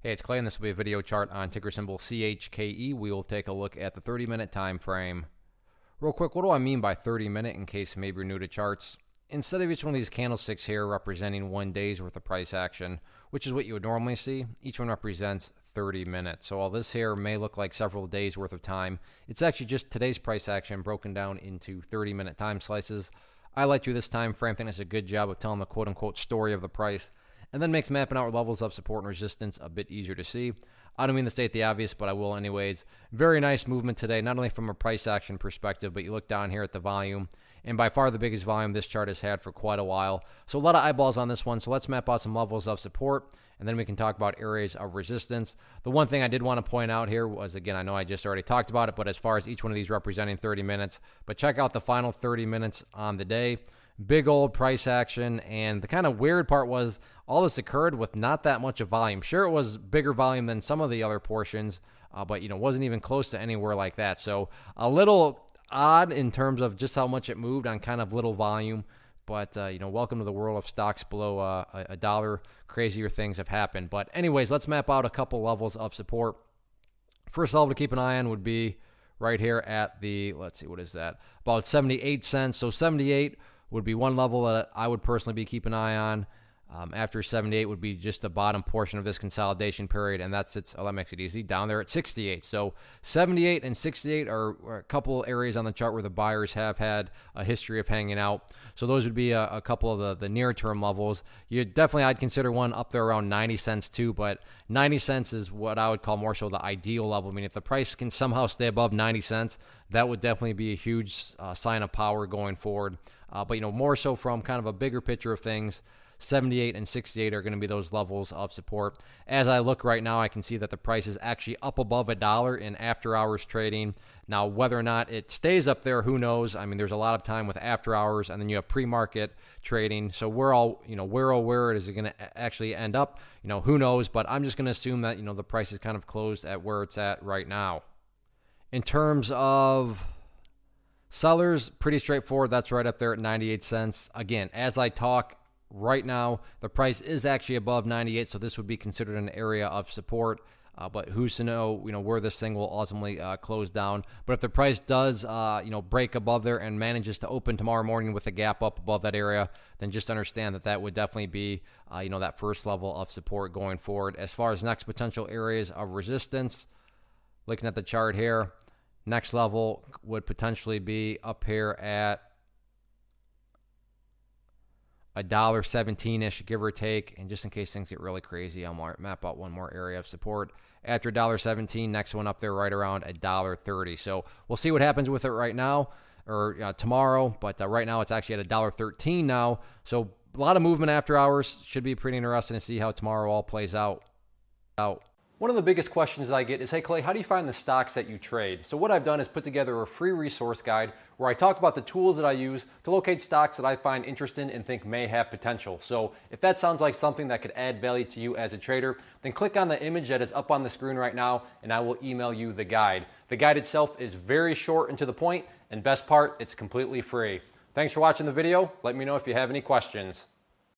Hey, it's Clay, and this will be a video chart on ticker symbol CHKE. We will take a look at the 30-minute time frame. Real quick, what do I mean by 30-minute in case maybe you're new to charts? Instead of each one of these candlesticks here representing 1 day's worth of price action, which is what you would normally see, each one represents 30 minutes. So while this here may look like several days worth of time, it's actually just today's price action broken down into 30-minute time slices. I like to do this time frame. I think it's a good job of telling the quote-unquote story of the price, and then makes mapping out levels of support and resistance a bit easier to see. I don't mean to state the obvious, but I will anyways. Very nice movement today, not only from a price action perspective, but you look down here at the volume, and by far the biggest volume this chart has had for quite a while. So a lot of eyeballs on this one, so let's map out some levels of support, and then we can talk about areas of resistance. The one thing I did want to point out here was, again, I know I just already talked about it, but as far as each one of these representing 30 minutes, but check out the final 30 minutes on the day. Big old price action, and the kind of weird part was all this occurred with not that much of volume. Sure, it was bigger volume than some of the other portions, but wasn't even close to anywhere like that. So a little odd in terms of just how much it moved on kind of little volume. But welcome to the world of stocks below a dollar. Crazier things have happened. But anyways, let's map out a couple levels of support. First level to keep an eye on would be right here at the, let's see, what is that? About 78 cents. So 78 would be one level that I would personally be keeping an eye on. After 78 would be just the bottom portion of this consolidation period, and that makes it easy, down there at 68. So 78 and 68 are a couple areas on the chart where the buyers have had a history of hanging out. So those would be a couple of the near-term levels. I'd consider one up there around 90 cents too, but 90 cents is what I would call more so the ideal level. I mean, if the price can somehow stay above 90 cents, that would definitely be a huge sign of power going forward. But more so from kind of a bigger picture of things, 78 and 68 are going to be those levels of support. As I look right now, I can see that the price is actually up above $1 in after hours trading. Now, whether or not it stays up there, who knows? I mean, there's a lot of time with after hours, and then you have pre-market trading. So we're all, where it is going to actually end up, who knows? But I'm just going to assume that, the price is kind of closed at where it's at right now. In terms of sellers, pretty straightforward. That's right up there at 98 cents. Again, as I talk right now, the price is actually above 98, so this would be considered an area of support. But who's to know, where this thing will ultimately close down. But if the price does, break above there and manages to open tomorrow morning with a gap up above that area, then just understand that that would definitely be, that first level of support going forward. As far as next potential areas of resistance, looking at the chart here, next level would potentially be up here at $1.17-ish, give or take. And just in case things get really crazy, I'll map out one more area of support. After $1.17, next one up there right around $1.30. So we'll see what happens with it right now or tomorrow. But right now it's actually at $1.13 now. So a lot of movement after hours. Should be pretty interesting to see how tomorrow all plays out. One of the biggest questions I get is, hey Clay, how do you find the stocks that you trade? So what I've done is put together a free resource guide where I talk about the tools that I use to locate stocks that I find interesting and think may have potential. So if that sounds like something that could add value to you as a trader, then click on the image that is up on the screen right now and I will email you the guide. The guide itself is very short and to the point, and best part, it's completely free. Thanks for watching the video. Let me know if you have any questions.